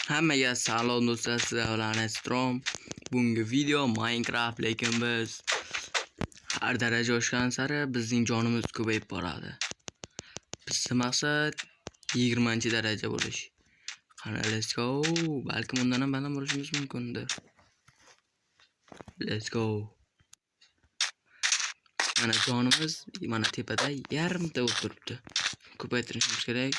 Hammaga salom do'stlar, sizlar bilan Strom. Bugungi video Minecraft, lekin biz har daraja oshgan sari bizning jonimiz ko'payib boradi. Bizning maqsad 20-daraja bo'lish. Qani, let's go. Balkim undan ham baland bo'lishimiz mumkindir. Let's go. Mana jonimiz mana tepada yarimta bo'lib turibdi. Ko'paytirishimiz kerak.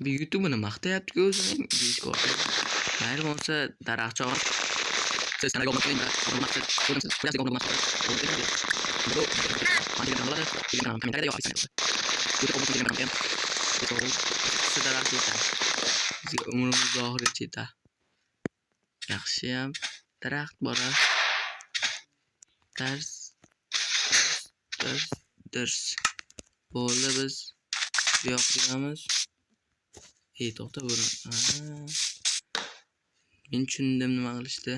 Bir YouTube'ni maqtayapti-ku o'zining Discord. Mayli bo'lsa daraxt chog'ib. Siz kanalga obuna bo'ling. Umrimiz oxirigacha yetadi. Yaxshiyam daraxt bora. Dars. Bo'ldi, biz bu yoqqa kiramiz. To'xta bo'ling. Men tushundim nima qilishdi.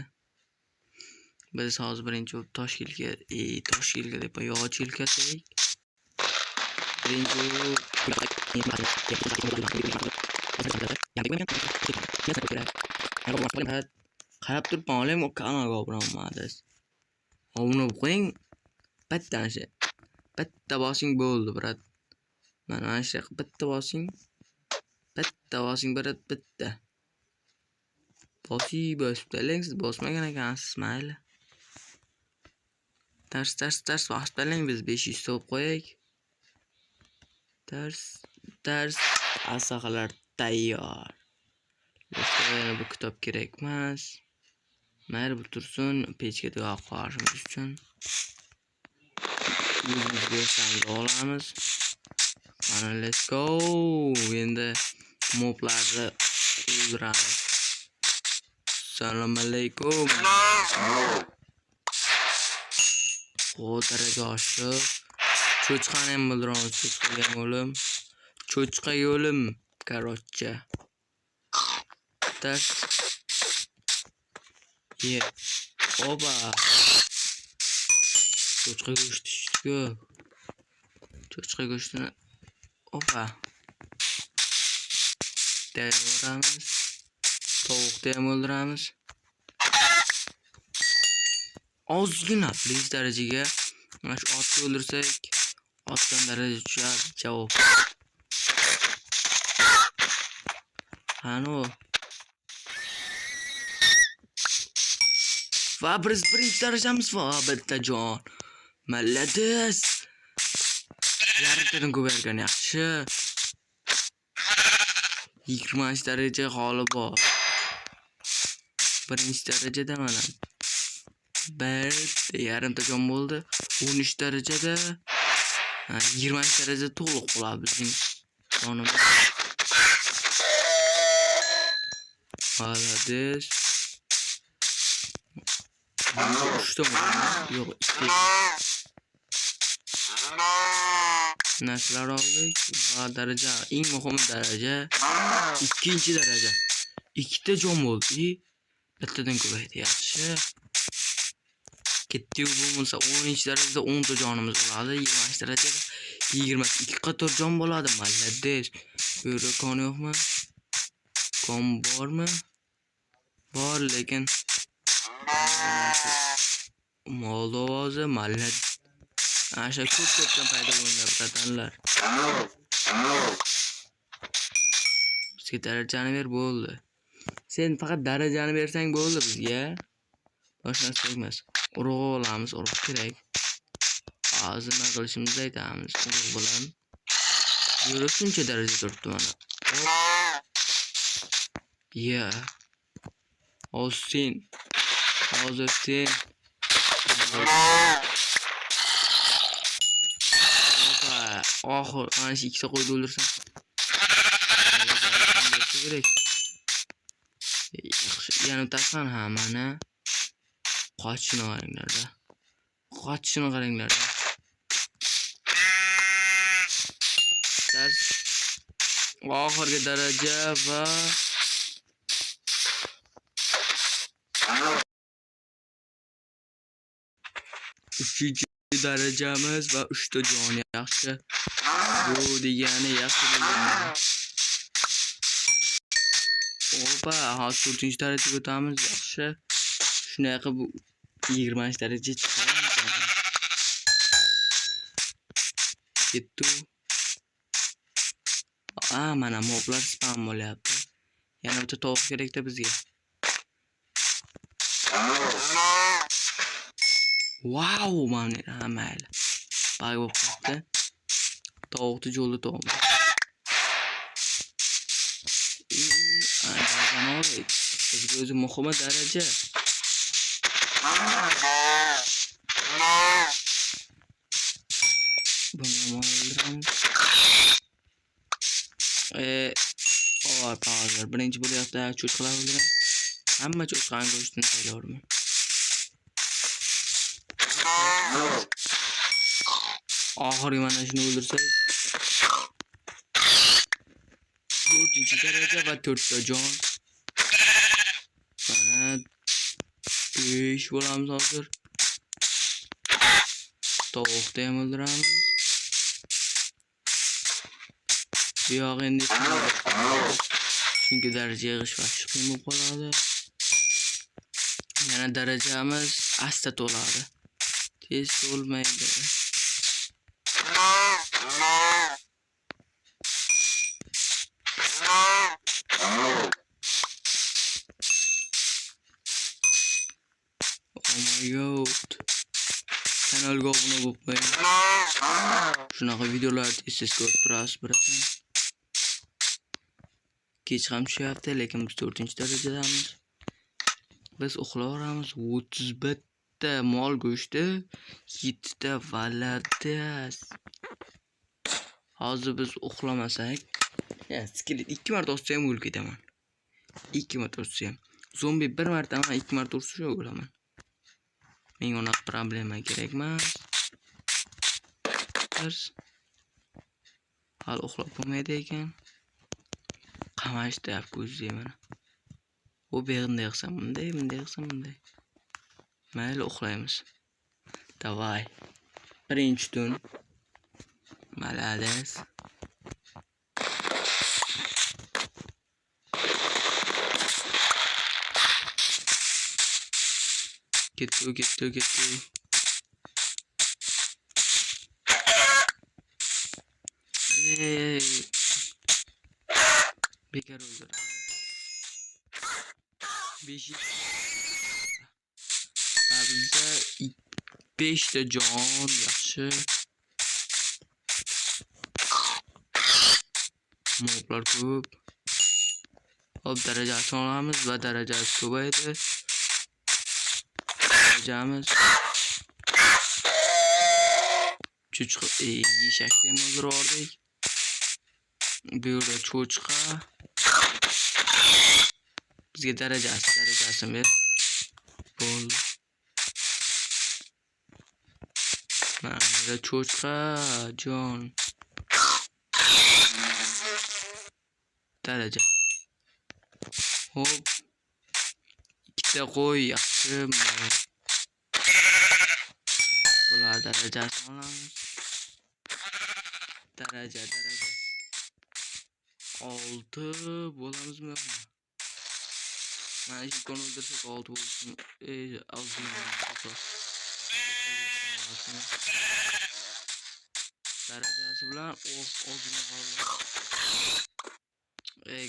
Biz hozir birinchi Toshkentga, deb yog'och yelkasak. Qarab turibman, olayim kanalga obuna bo'lmadingiz. Obuna qo'ying. Bitta bosing bo'ldi, brat. Mana shu bitta bosing. Bitta. Bosib talang, siz bosmagan ekansiz, mayli. Tars bosib talang, biz 500 olib qo'yaylik. Tars asaqalar tayyor. Bizga bu kitob kerak emas. Mayli, bu tursin, pechkaga qo'yishimiz uchun. O'zimizga sandiq olamiz. Mana let's go. Endi moblarni o'ldiramiz. Assalomu alaykum. Daraja oshib. Cho'chqani ham o'ldiraman, cho'chqa yo'lim. Короче. Так. Oba. Cho'chqa go'shti. Cho'chqa go'shtini opa. Tayyoramiz. Tovuqni ham o'ldiramiz. Ozgina birinchi darajaga mana shu otni o'ldirsak, otdan daraja tushadi. Javob. Qani. Va birinchi darajamiz va bitta jon. Malades. Yarimtadan ko'paygan yaxshi. 20-daraja holi bor. Birinchi darajada mana yarimta jon bo'ldi. 13-darajada 20-darajada to'liq bo'ladi bizning jonimiz. Malades. Yo'q, narsalar oldik va daraja, eng muhim daraja 2-daraja. 2ta jon bo'ldi. Bittadan ko'paydi, yaxshi. Ketdi bo'lsa 10-darajada 10 ta jonimiz bo'ladi. 20-darajada 22 qator jon bo'ladi. Malades. Bu yerda kon yo'qmi? Kon bormi? Bor, lekin mol ovozi mallat. Asha ko'pdan paydo bo'lgan bratanlar. Bizga darajani ber, bo'ldi. Sen faqat darajani bersang bo'ldi bizga. Boshqa narsa emas. Urug' olamiz, urug' kerak. Hozir nima qilishimizni aytamiz. Urug' bilan yo'l shuncha daraja turibdi mana. Hozir sen. Oxir ana shu ikkita qo'yni o'ldirsam. Kerak. Yaxshi, yana tasman mana. Qochishni qaranglar. Dars oxirgi daraja va 3 darajamiz va 3 ta jon yaxshi. Bu degani yaxshi degani. Opa, hozir 4-darajaga o'tamiz, yaxshi. Shunday qilib 20-darajaga chiqamiz. Ketdi. Mana moblar spam bo'lyapti. Yana bitta tovuq kerak-da bizga. Wow, mana mayli. Bag bo'lib qoldi. Tovuqni yo'lda to'g'ri. Bizga o'zi muhim daraja. Buni o'ldiramiz. Hozir birinchi bo'lyapti, cho'chqalar o'ldiraman. Hamma cho'chqani go'shtini tayyorlayman. Oxirgi mana shuni o'ldirsak 4-daraja va 4 ta jon. Mana 5 bo'lamiz hozir. Tovuqni ham o'ldiramiz. Bu yoq endi chunki daraja yig'ish vaqti qiyin bo'lib qoladi. Yana darajamiz asta to'ladi. Tez to'lmaydi. Oh my god. Kanalga obuna bo'lib qo'ying. Shunaqa videolarni tez ko'rib turasiz, birotam. Kech ham tushyapti, lekin biz 4-darajadamiz. Biz uxlayveramiz. 31 ta mol go'shti, 7 ta valadas. Hozir biz uxlamasak, skelet 2 marta ursa ham o'lib ketaman. 2 marta ursa ham. Zombi 1 marta ama 2 marta ursa o'laman. Menga unaqa problema kerak emas. Hali uxlab bo'lmaydi ekan. Qamashdi ko'zim mana. O beg'inda yig'sam bunday, bunday yig'sam bunday. Mayli uxlaymiz. Davay. Birinchi tun. Malades. Ketdi. Bekar o'ldir. 5 bizda 5 ta jon yaxshi. Moblar ko'p. Hop darajasini olamiz va darajasi ko'paydi. Darajamiz cho'chqa eshakni ham o'ldirdik. Bu yerda cho'chqa. Bizga darajasini ber. Bo'ldi. Mana cho'chqa jon. Daraja. Hop. 2 ta qo'y yaxshi. Bular darajasini olamiz. Daraja. 6 bo'lamizmi? Mana shu konu o'ldirsak 6 bo'lsin. Darajasi bilan ozgina qoldi.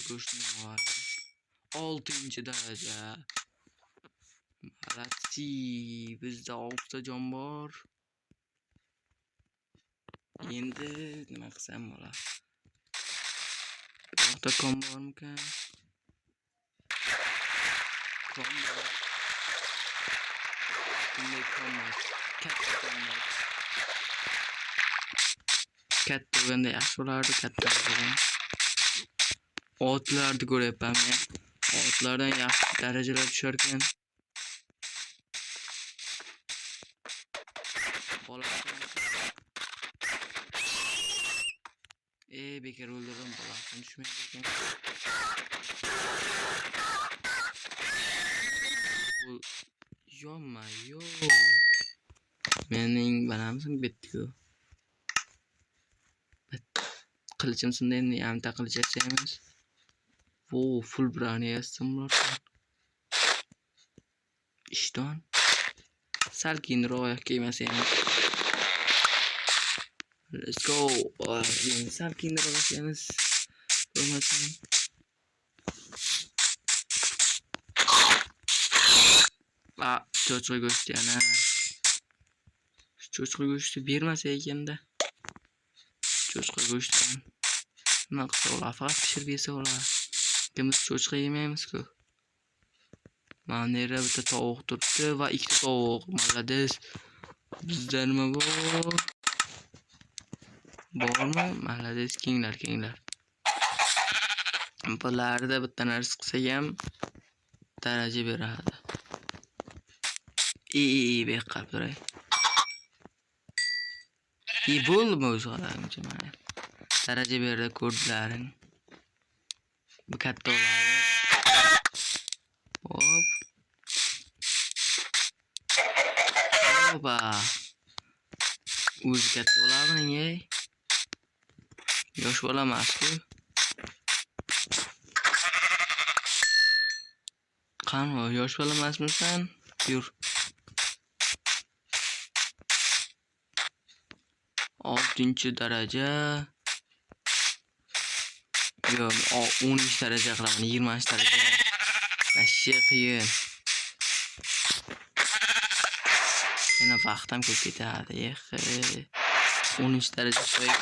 Go'shtni var. 6-daraja. Malatsi, bizda 6 ta jon bor. Endi nima qilsam bo'ladi? Biroqda kon bormikan? Kon bor. Bunday konmas. Katta konmas. Katta bo'lganda yaxshi bo'lardi, katta bo'lgan. Otlarni ko'ryapman men. Otlardan yaxshi darajalar tushar ekan. Bekar o'ldirdim, bolasini tushmaydi ekan. Yonma, yo'q. Mening banamizin bitdi-ku. Qilichim shunda endi yarimta qilich yasaymiz. Full brani yassam bular. Ishton. Sal keyinroq kiymasaymiz. Let's go. Sal keyinroq yasaymiz. Bo'lmasin. Cho'chqa go'shti yana. Cho'chqa go'shti bermasa ekanda. Cho'chqa go'shtidan nima qilsa bo'ladi? Faqat pishirib yesa bo'ladi. Biz cho'chqa yemaymiz-ku. Mana yerda bitta tovuq turibdi va ikkita tovuq. Malades. Bizda nima bor? Bormi? Malades, kenglar. Bularda bitta narsa qilsak ham daraja beradi. Beqab turay. Bo'lmi o'zg'aramchi mana. Daraja berdi ko'rdilaring. Bu katta bo'ladi. Hop. Oba. O'zi katta bo'ladimi, ey? Yosh bola emas-ku. Qani, yosh bola emasmisan? Yur. 6-daraja. Yo'q, 10-daraja qilaman, 20-daraja. Vashshe qiyin. Yana vaqtim ko'p ketadi. 10-daraja qo'yib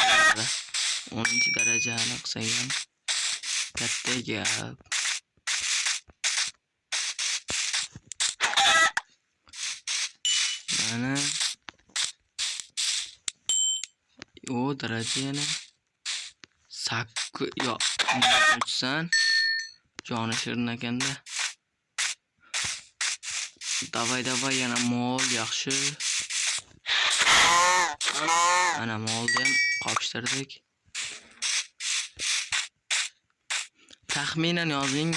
10-darajani qilsang ham katta gap. Mana daraja yana 8 yo'q, unutsan. Joni shirin ekanda. Davay yana mol yaxshi. Ana molni ham qopishtirdik. Taxminan yozing,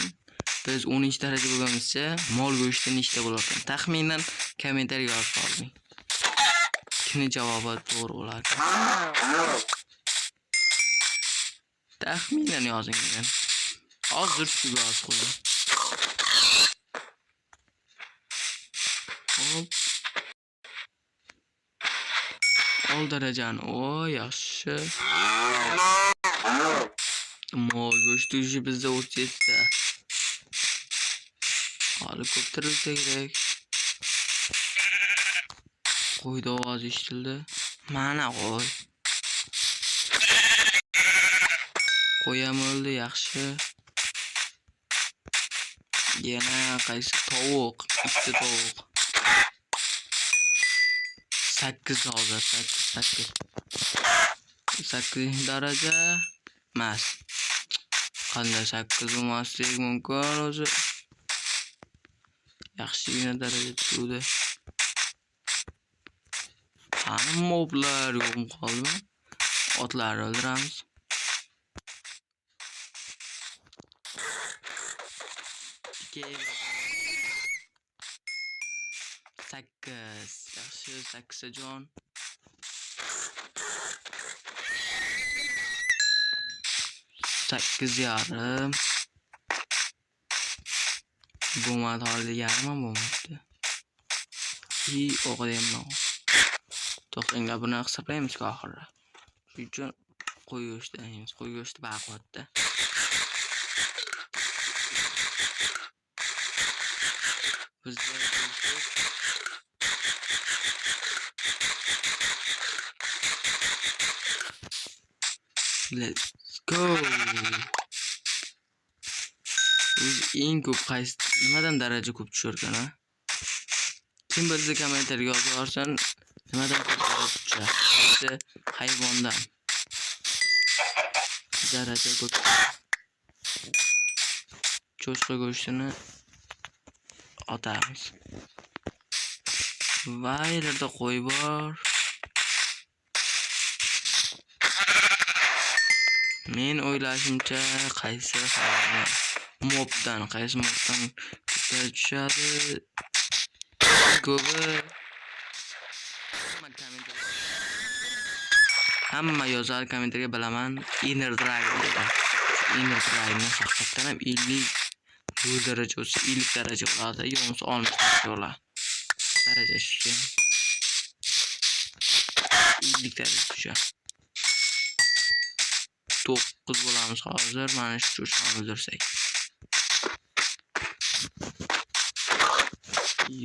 biz 10-daraja bo'lganimizcha mol go'shti nechta bo'lar ekan? Taxminan kommentariyaga yozib qo'ying. Kimning javobi to'g'ri bo'ladi? Taxminan yozing degan. Hozir shu yozib qo'ying. Hop. Ol darajani. Yaxshi. Mol go'shti bizda 37 ta. Hali ko'ptirilsa kerak. Qo'yda ovoz eshitildi. Mana qo'y. Qo'yam o'ldi, yaxshi. Yana qaysi tovuq? Ikkita tovuq. 8 hozir, 8-daraja emas. Qanday 8 bo'lmasligi mumkin o'zi? Yaxshigina daraja tushdi. Qani moblar yo'qmi qoldimi? Otlarni o'ldiramiz. Sakkiz. Yaxshi, 8 jon. Sakkiz yarim. Bo'lmadi, hali yarim ham bo'lmadi. O'g'lim. To'xtanglar, buni hisoblaymiz-ku oxirida. Shuning uchun qo'y go'shti deymiz. Qo'y go'shti baquvvatda. Bizda let's go. Eng ko'p qaysi nimadan daraja ko'p tushirgan, ha? Kim bilsa kommentariyaga yozib yuborsin, nimadan ko'p daraja tushar? Qaysi hayvondan daraja ko'p? Cho'chqa go'shtini otamiz. Va yerda qo'y bor. Men o'ylashimcha qaysi mobdan tushadi? Ko'pi Hamma yozar kommentarga bilaman. Inner Dragon dedi. Inner Dragon haqiqatan ham 50 daraja olsa 50 daraja oladi. Yo'qsa 60 daraja oladi. Daraja tushgan. 50 daraja tushgan. 9 bo'lamiz hozir. Mana shu cho'chqani o'ldirsak.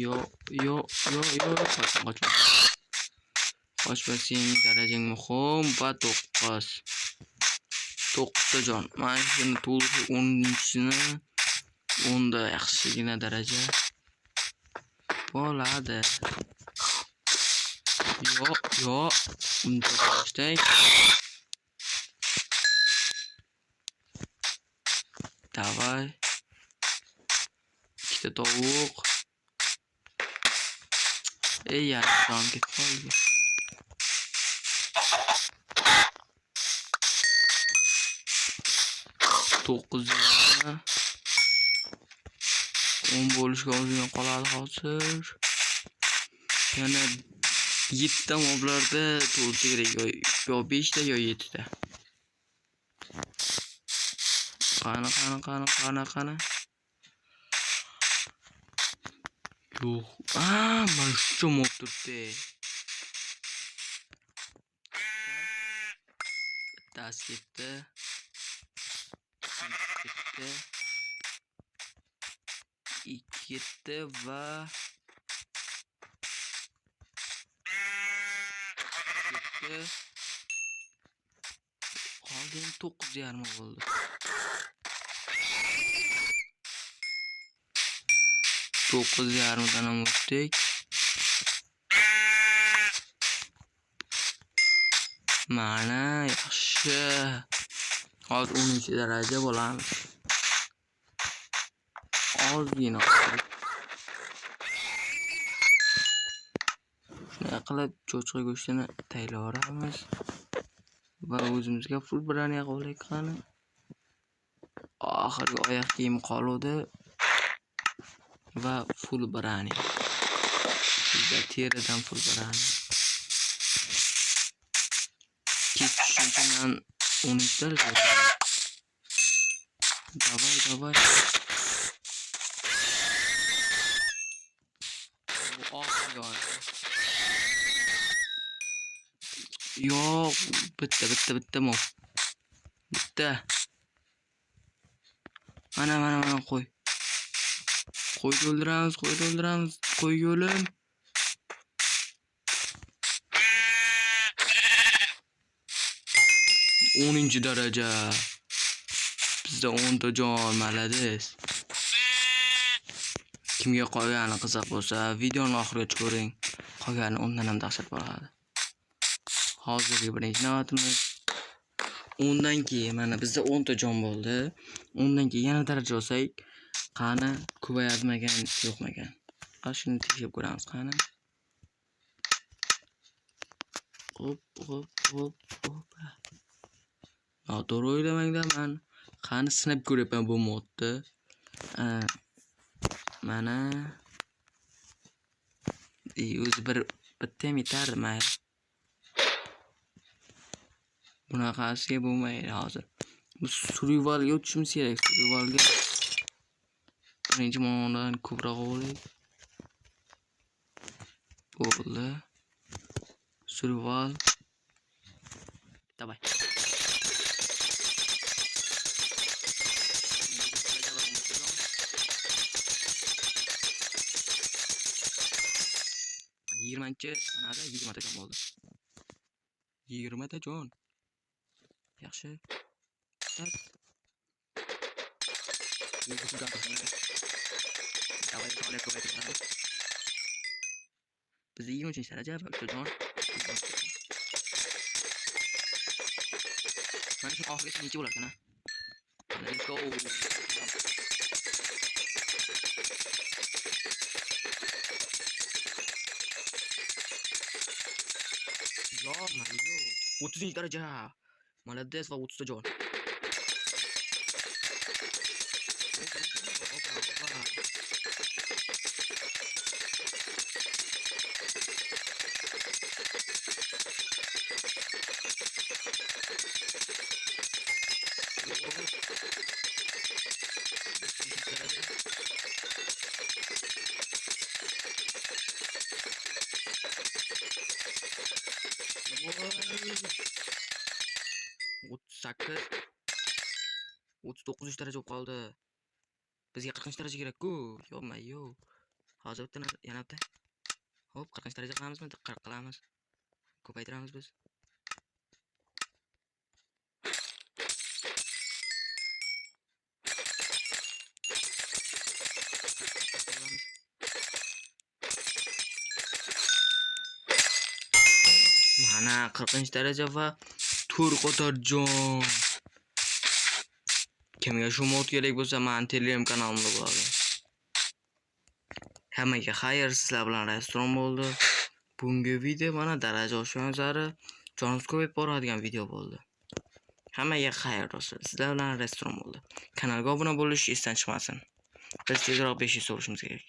Yo. Qochmasang darajang muhim va 9. 9 jon. Mana shuni to'g'ri 10-sini 10 da yaxshigina daraja bo'ladi. Yo. Unda qo'shdik. Davay. Ikkita tovuq. Ya, jon ketib qoldi. To'qqiz 10 bo'lishga ozgina qoladi hozir. Yana 7 ta moblarda to'lsa kerak, yo 5 ta yo 7 ta. Qani. Yo'q. Mana shu mob turibdi. Bittasi ketdi. Ketdi va ketdi. Qolgan 9,5 bo'ldi. 9,5 dan o'tdik. Mana yaxshi. Hozir 10 daraja bo'lamiz. Ozgina. Shunday qilib cho'chqa go'shtini tayyorlaymiz va o'zimizga full brani qo'yib qani. Oxirgi oyoq kiyim qoluvdi va full brani. Bizda teridan full brani. Ketishuncha men 10 daraja. Davay. Yo'q, bitta mob. Bitta. Mana qo'y. Qo'yni o'ldiramiz. Qo'y yo'lim. O'ninchi daraja. Bizda 10 ta jon malades. Kimga qolgani qiziq bo'lsa, videoni oxirigacha ko'ring. Qolgani undan ham dahshat bo'ladi. Hozirgi birinchi navbatimiz. Undan keyin mana bizda 10 ta jon bo'ldi. Undan keyin yana daraja olsak, qani ko'payadimikan, yo'qmikan? Shuni tekshirib ko'ramiz qani. Hop. Noto'g'ri o'ylamanglar, men qani sinab ko'ryapman bu modni. Mana o'zi bitta ham yetarmi? Bunaqasiga bo'lmaydi hozir. Biz survivalga o'tishimiz kerak. Survivalga birinchi mo'ndan ko'proq olaylik. Bo'ldi. Survival. Davay. Yigirmanchi sanada 20 ta jon bo'ldi. 20 ta jon. Yaxshi. Bizda 20 daraja va 3 jon. Mana shu oxirgi necha bo'larkan? Let's go. Yo, 30 daraja. Молодец va 30 ta jon. 38 39 daraja bo'lib qoldi. Bizga 40 daraja kerak-ku. Yo. Hozir bitta yana bitta. Hop, 40 daraja qilamizmi? 40 qilamiz. Ko'paytiramiz biz. Mana 40 daraja va 4 qator jon. Kimga shu mod kerak bo'lsa, men Telegram kanalimda bo'ladi. Hammaga xayr, sizlar bilan restoran bo'ldi. Bungi video mana daraja oshgan sari jonimiz ko'payib boradigan video bo'ldi. Hammaga xayr do'stlar. Sizlar bilan restoran bo'ldi. Kanalga obuna bo'lish esdan chiqmasin. Biz tezroq 500 bo'lishimiz kerak.